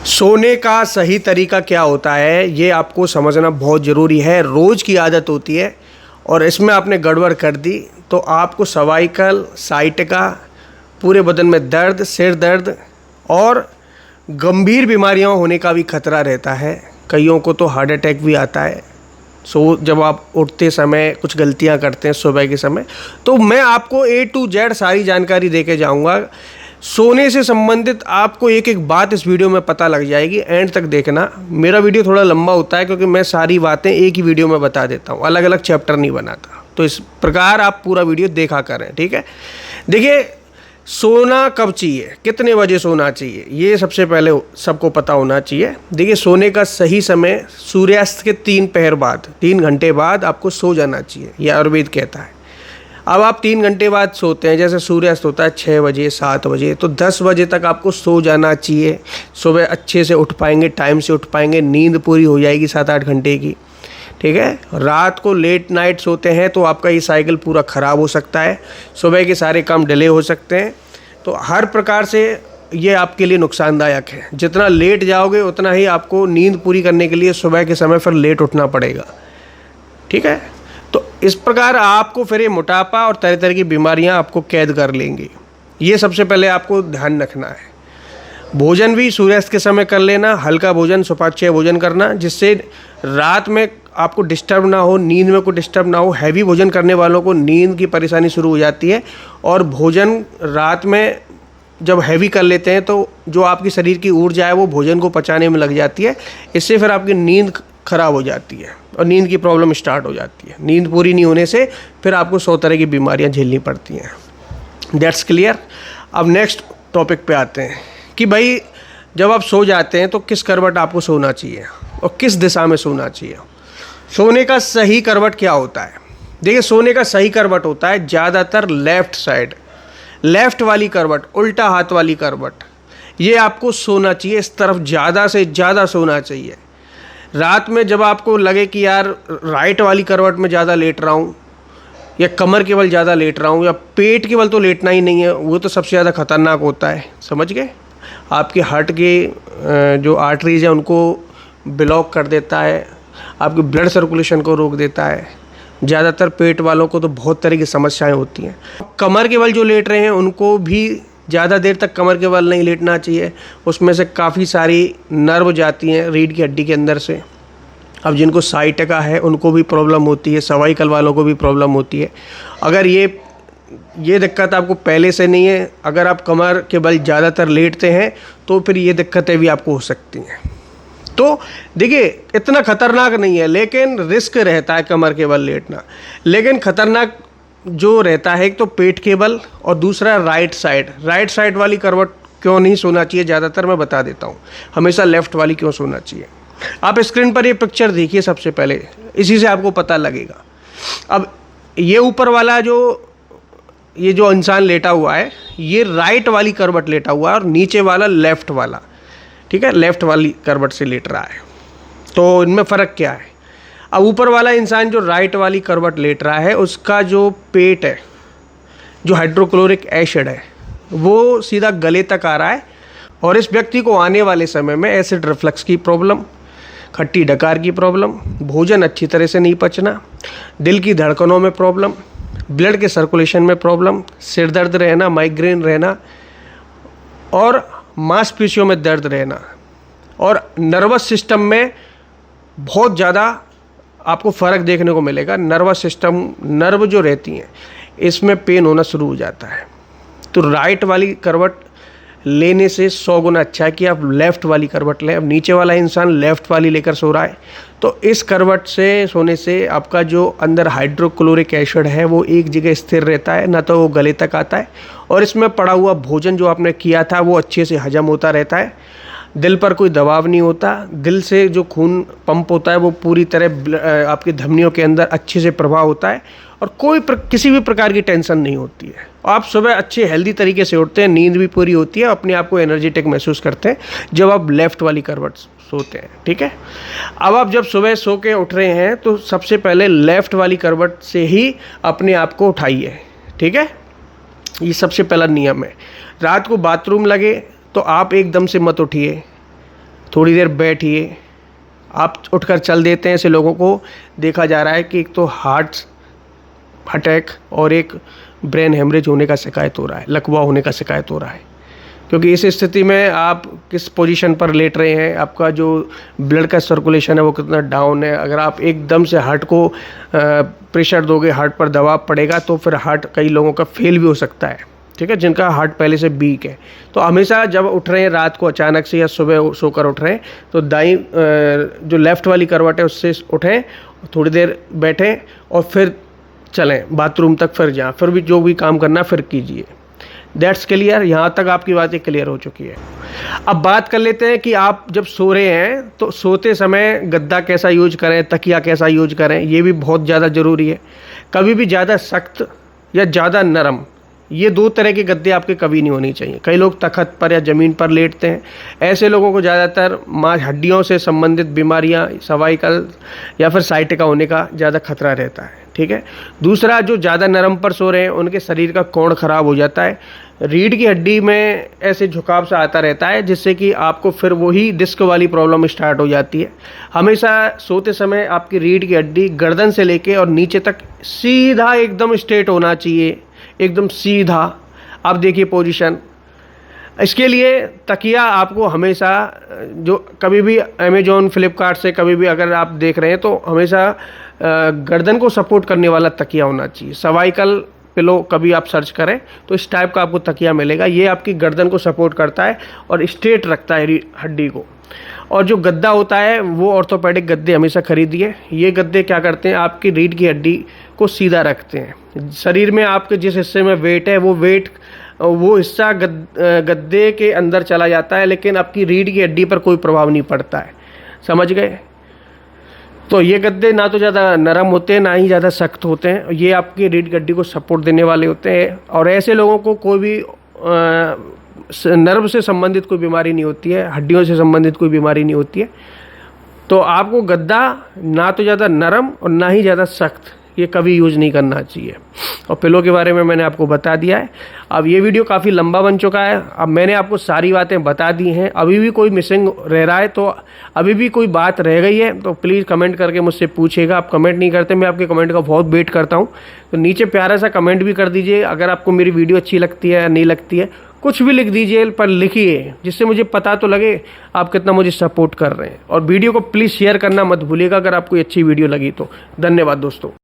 सोने का सही तरीका क्या होता है ये आपको समझना बहुत ज़रूरी है। रोज़ की आदत होती है और इसमें आपने गड़बड़ कर दी तो आपको सर्वाइकल, साइटिका, पूरे बदन में दर्द, सिर दर्द और गंभीर बीमारियां होने का भी खतरा रहता है। कईयों को तो हार्ट अटैक भी आता है। जब आप उठते समय कुछ गलतियां करते हैं सुबह के समय, तो मैं आपको A to Z सारी जानकारी देके जाऊंगा। सोने से संबंधित आपको एक एक बात इस वीडियो में पता लग जाएगी। एंड तक देखना। मेरा वीडियो थोड़ा लंबा होता है क्योंकि मैं सारी बातें एक ही वीडियो में बता देता हूँ, अलग अलग चैप्टर नहीं बनाता। तो इस प्रकार आप पूरा वीडियो देखा करें, ठीक है। देखिए, सोना कब चाहिए, कितने बजे सोना चाहिए, ये सबसे पहले सबको पता होना चाहिए। देखिए, सोने का सही समय सूर्यास्त के 3 पहर बाद, 3 घंटे बाद आपको सो जाना चाहिए, यह आयुर्वेद कहता है। अब आप 3 घंटे बाद सोते हैं, जैसे सूर्यास्त होता है 6 बजे 7 बजे, तो 10 बजे तक आपको सो जाना चाहिए। सुबह अच्छे से उठ पाएंगे, टाइम से उठ पाएंगे, नींद पूरी हो जाएगी 7-8 घंटे की, ठीक है। रात को लेट नाइट सोते हैं तो आपका ये साइकिल पूरा ख़राब हो सकता है, सुबह के सारे काम डिले हो सकते हैं। तो हर प्रकार से ये आपके लिए नुकसानदायक है। जितना लेट जाओगे उतना ही आपको नींद पूरी करने के लिए सुबह के समय फिर लेट उठना पड़ेगा, ठीक है। तो इस प्रकार आपको फिर ये मोटापा और तरह तरह की बीमारियां आपको कैद कर लेंगी। ये सबसे पहले आपको ध्यान रखना है। भोजन भी सूर्यास्त के समय कर लेना, हल्का भोजन, सुपाच्य भोजन करना, जिससे रात में आपको डिस्टर्ब ना हो, नींद में कोई डिस्टर्ब ना हो। हैवी भोजन करने वालों को नींद की परेशानी शुरू हो जाती है, और भोजन रात में जब हैवी कर लेते हैं तो जो आपकी शरीर की ऊर्जा है वो भोजन को पचाने में लग जाती है। इससे फिर आपकी नींद खराब हो जाती है और नींद की प्रॉब्लम स्टार्ट हो जाती है। नींद पूरी नहीं होने से फिर आपको 100 तरह की बीमारियां झेलनी पड़ती हैं। That's clear. अब नेक्स्ट टॉपिक पे आते हैं कि भाई, जब आप सो जाते हैं तो किस करवट आपको सोना चाहिए और किस दिशा में सोना चाहिए। सोने का सही करवट क्या होता है। देखिए, सोने का सही करवट होता है ज़्यादातर लेफ़्ट साइड, लेफ़्ट वाली करवट, उल्टा हाथ वाली करवट, ये आपको सोना चाहिए। इस तरफ ज़्यादा से ज़्यादा सोना चाहिए। रात में जब आपको लगे कि यार राइट वाली करवट में ज़्यादा लेट रहा हूँ, या कमर के बल ज़्यादा लेट रहा हूँ, या पेट के बल तो लेटना ही नहीं है, वो तो सबसे ज़्यादा खतरनाक होता है, समझ गए। आपके हार्ट के जो आर्टरीज हैं उनको ब्लॉक कर देता है, आपके ब्लड सर्कुलेशन को रोक देता है। ज़्यादातर पेट वालों को तो बहुत तरह की समस्याएं होती हैं। कमर के बल जो लेट रहे हैं उनको भी ज़्यादा देर तक कमर के बल नहीं लेटना चाहिए। उसमें से काफ़ी सारी नर्व जाती हैं रीढ़ की हड्डी के अंदर से। अब जिनको साइटिका है उनको भी प्रॉब्लम होती है, सर्वाइकल वालों को भी प्रॉब्लम होती है। अगर ये दिक्कत आपको पहले से नहीं है, अगर आप कमर के बल ज़्यादातर लेटते हैं तो फिर ये दिक्कतें भी आपको हो सकती हैं। तो देखिए, इतना खतरनाक नहीं है, लेकिन रिस्क रहता है कमर के बल लेटना। लेकिन खतरनाक जो रहता है, एक तो पेट के बल और दूसरा राइट साइड वाली करवट क्यों नहीं सोना चाहिए, ज़्यादातर मैं बता देता हूँ। हमेशा लेफ़्ट वाली क्यों सोना चाहिए। आप स्क्रीन पर ये पिक्चर देखिए सबसे पहले, इसी से आपको पता लगेगा। अब ये ऊपर वाला ये जो इंसान लेटा हुआ है, ये राइट वाली करवट लेटा हुआ है और नीचे वाला लेफ़्ट वाला, ठीक है, लेफ़्ट वाली करवट से लेट रहा है। तो इनमें फ़र्क क्या है। अब ऊपर वाला इंसान जो राइट वाली करवट लेट रहा है, उसका जो पेट है, जो हाइड्रोक्लोरिक एसिड है, वो सीधा गले तक आ रहा है। और इस व्यक्ति को आने वाले समय में एसिड रिफ्लक्स की प्रॉब्लम, खट्टी डकार की प्रॉब्लम, भोजन अच्छी तरह से नहीं पचना, दिल की धड़कनों में प्रॉब्लम, ब्लड के सर्कुलेशन में प्रॉब्लम, सिर दर्द रहना, माइग्रेन रहना, और मांसपेशियों में दर्द रहना, और नर्वस सिस्टम में बहुत ज़्यादा आपको फ़र्क देखने को मिलेगा। नर्वस सिस्टम, नर्व जो रहती हैं, इसमें पेन होना शुरू हो जाता है। तो राइट वाली करवट लेने से 100 गुना अच्छा है कि आप लेफ़्ट वाली करवट लें। अब नीचे वाला इंसान लेफ़्ट वाली लेकर सो रहा है, तो इस करवट से सोने से आपका जो अंदर हाइड्रोक्लोरिक एसिड है वो एक जगह स्थिर रहता है, ना तो वो गले तक आता है, और इसमें पड़ा हुआ भोजन जो आपने किया था वो अच्छे से हजम होता रहता है। दिल पर कोई दबाव नहीं होता, दिल से जो खून पंप होता है वो पूरी तरह आपकी धमनियों के अंदर अच्छे से प्रभाव होता है, और किसी भी प्रकार की टेंशन नहीं होती है। आप सुबह अच्छे हेल्दी तरीके से उठते हैं, नींद भी पूरी होती है, अपने आप को एनर्जेटिक महसूस करते हैं जब आप लेफ़्ट वाली करवट सोते हैं, ठीक है। अब आप जब सुबह सो के उठ रहे हैं तो सबसे पहले लेफ़्ट वाली करवट से ही अपने आप को उठाइए, ठीक है। ये सबसे पहला नियम है। रात को बाथरूम लगे तो आप एकदम से मत उठिए, थोड़ी देर बैठिए। आप उठकर चल देते हैं, ऐसे लोगों को देखा जा रहा है कि एक तो हार्ट अटैक और एक ब्रेन हेमरेज होने का शिकायत हो रहा है, लकवा होने का शिकायत हो रहा है। क्योंकि इस स्थिति में आप किस पोजीशन पर लेट रहे हैं, आपका जो ब्लड का सर्कुलेशन है वो कितना डाउन है। अगर आप एकदम से हार्ट को प्रेशर दोगे, हार्ट पर दबाव पड़ेगा, तो फिर हार्ट कई लोगों का फेल भी हो सकता है, ठीक है, जिनका हार्ट पहले से वीक है। तो हमेशा जब उठ रहे हैं रात को अचानक से या सुबह सोकर उठ रहे हैं, तो दाईं जो लेफ़्ट वाली करवट है उससे उठें, थोड़ी देर बैठें और फिर चलें बाथरूम तक, फिर जाएँ, फिर भी जो भी काम करना फिर कीजिए। That's clear. यहाँ तक आपकी बातें क्लियर हो चुकी है। अब बात कर लेते हैं कि आप जब सो रहे हैं तो सोते समय गद्दा कैसा यूज करें, तकिया कैसा यूज करें, ये भी बहुत ज़्यादा ज़रूरी है। कभी भी ज़्यादा सख्त या ज़्यादा नरम, ये दो तरह के गद्दे आपके कभी नहीं होनी चाहिए। कई लोग तखत पर या ज़मीन पर लेटते हैं, ऐसे लोगों को ज़्यादातर हड्डियों से संबंधित बीमारियां, सर्वाइकल या फिर साइटिका होने का ज़्यादा खतरा रहता है, ठीक है। दूसरा, जो ज़्यादा नरम पर सो रहे हैं उनके शरीर का कोण खराब हो जाता है, रीढ़ की हड्डी में ऐसे झुकाव सा आता रहता है, जिससे कि आपको फिर वही डिस्क वाली प्रॉब्लम स्टार्ट हो जाती है। हमेशा सोते समय आपकी रीढ़ की हड्डी गर्दन से लेके और नीचे तक सीधा एकदम स्ट्रेट होना चाहिए, एकदम सीधा। आप देखिए पोजीशन। इसके लिए तकिया आपको हमेशा, जो कभी भी अमेजोन, फ्लिपकार्ट से कभी भी अगर आप देख रहे हैं, तो हमेशा गर्दन को सपोर्ट करने वाला तकिया होना चाहिए। सर्वाइकल पिलो कभी आप सर्च करें तो इस टाइप का आपको तकिया मिलेगा। ये आपकी गर्दन को सपोर्ट करता है और स्ट्रेट रखता है हड्डी को। और जो गद्दा होता है वो ऑर्थोपेडिक गद्दे हमेशा खरीदिए। ये गद्दे क्या करते हैं, आपकी रीढ़ की हड्डी को सीधा रखते हैं। शरीर में आपके जिस हिस्से में वेट है वो हिस्सा गद्दे के अंदर चला जाता है, लेकिन आपकी रीढ़ की हड्डी पर कोई प्रभाव नहीं पड़ता है। समझ गए? तो ये गद्दे ना तो ज़्यादा नरम होते हैं, ना ही ज़्यादा सख्त होते हैं। ये आपकी रीढ़ की हड्डी को सपोर्ट देने वाले होते हैं। और ऐसे लोगों को कोई भी नर्व से संबंधित कोई बीमारी नहीं होती है, हड्डियों से संबंधित कोई बीमारी नहीं होती है। तो आपको गद्दा ना तो ज़्यादा नरम और ना ही ज़्यादा सख्त, ये कभी यूज़ नहीं करना चाहिए। और पिलो के बारे में मैंने आपको बता दिया है। अब ये वीडियो काफ़ी लंबा बन चुका है। अब मैंने आपको सारी बातें बता दी हैं। अभी भी कोई मिसिंग रह रहा है, तो अभी भी कोई बात रह गई है तो प्लीज़ कमेंट करके मुझसे पूछिएगा। आप कमेंट नहीं करते, मैं आपके कमेंट का बहुत वेट करता हूँ। तो नीचे प्यारा सा कमेंट भी कर दीजिए। अगर आपको मेरी वीडियो अच्छी लगती है या नहीं लगती है, कुछ भी लिख दीजिए, पर लिखिए, जिससे मुझे पता तो लगे आप कितना मुझे सपोर्ट कर रहे हैं। और वीडियो को प्लीज़ शेयर करना मत भूलिएगा अगर आपको अच्छी वीडियो लगी तो। धन्यवाद दोस्तों।